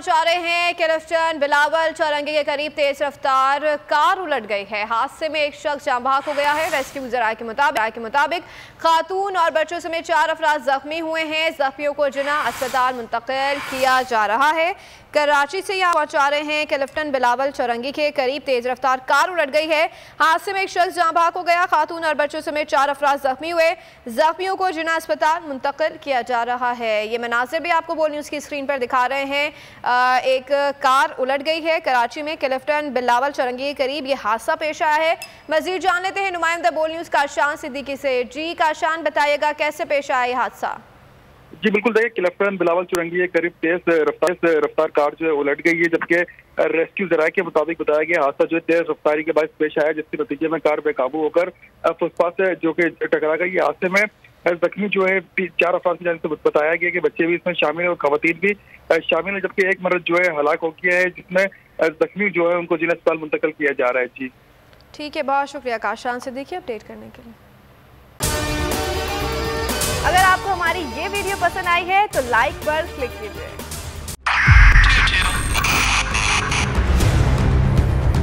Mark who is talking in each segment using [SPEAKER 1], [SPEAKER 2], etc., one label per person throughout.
[SPEAKER 1] पहुंचा रहे हैं कि लिफ्टन बिलावल चौरंगी के करीब तेज रफ्तार कार उलट गई है। हादसे में एक शख्स जाँ बहक हो गया है। रेस्क्यू ज़राए के मुताबिक खातून और बच्चों समेत 4 अफराद जख्मी हुए हैं। जख्मियों को जिना अस्पताल मुंतकिल किया जा रहा है। कराची से यहाँ पहुंचा रहे हैं कि लिफ्टन बिलावल चौरंगी के करीब तेज रफ्तार कार उलट गई है। हादसे में एक शख्स जाँ बहक हो गया। खातून और बच्चों समेत 4 अफराद जख्मी हुए। जख्मियों को जिना अस्पताल मुंतकिल किया जा रहा है। ये मनाज़िर भी आपको बोल न्यूज़ की स्क्रीन पर दिखा रहे हैं। एक कार उलट गई है कराची में कि लिफ्टन बिलावल चौरंगी के करीब ये हादसा पेश आया है। मजीद जान लेते हैं नुमाइंदा बोल न्यूज़ काशान सिद्दीकी से। जी काशान, बताइएगा कैसे पेश आया ये हादसा?
[SPEAKER 2] जी बिल्कुल, देखिए लिफ्टन बिलावल चौरंगी के करीब तेज रफ्तार कार जो है उलट गई है, जबकि रेस्क्यू ज़राए के मुताबिक बताया गया हादसा जो है तेज रफ्तारी के बायस पेश आया, जिसके नतीजे में कार बेकाबू होकर फुटपाथ से जो कि टकरा गई। हादसे में जख्मी जो है 4 अफराद की जानिब से बताया गया कि बच्चे भी इसमें शामिल है और खवातीन भी शामिल है, जबकि एक मर्द जो है हलाक हो गया है, जिसमें जख्मी जो है उनको जिला अस्पताल मुंतकिल किया जा रहा है। जी
[SPEAKER 1] ठीक है, बहुत शुक्रिया काशान से देखिए अपडेट करने के लिए। अगर आपको हमारी ये वीडियो पसंद आई है तो लाइक पर क्लिक कीजिए।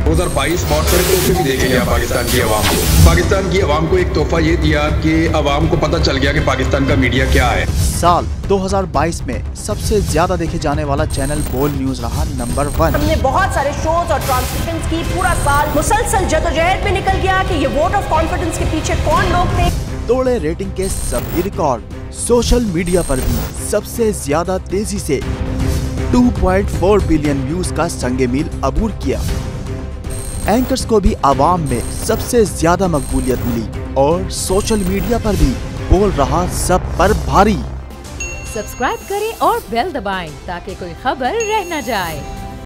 [SPEAKER 3] 2022 बहुत सारे तोहफे भी देखे गया पाकिस्तान की आवाम को। पाकिस्तान की आवाम को एक तोहफा ये दिया कि आवाम को पता चल गया कि पाकिस्तान का मीडिया क्या है।
[SPEAKER 4] साल 2022 में सबसे ज्यादा देखे जाने वाला चैनल बोल न्यूज रहा नंबर 1।
[SPEAKER 5] हमने बहुत सारे शोज और ट्रांसमिशंस की। पूरा साल मुसलसल जदोजहद में निकल गया कि ये वोट ऑफ कॉन्फिडेंस के पीछे कौन लोग थे।
[SPEAKER 4] तोड़े रेटिंग के सभी रिकॉर्ड। सोशल मीडिया पर भी सबसे ज्यादा तेजी से 2.4 बिलियन व्यूज का संगे मील अबूर किया। एंकर्स को भी आवाम में सबसे ज्यादा मकबूलियत मिली और सोशल मीडिया पर भी बोल रहा सब पर भारी।
[SPEAKER 6] सब्सक्राइब करें और बेल दबाएं ताकि कोई खबर रह न जाए।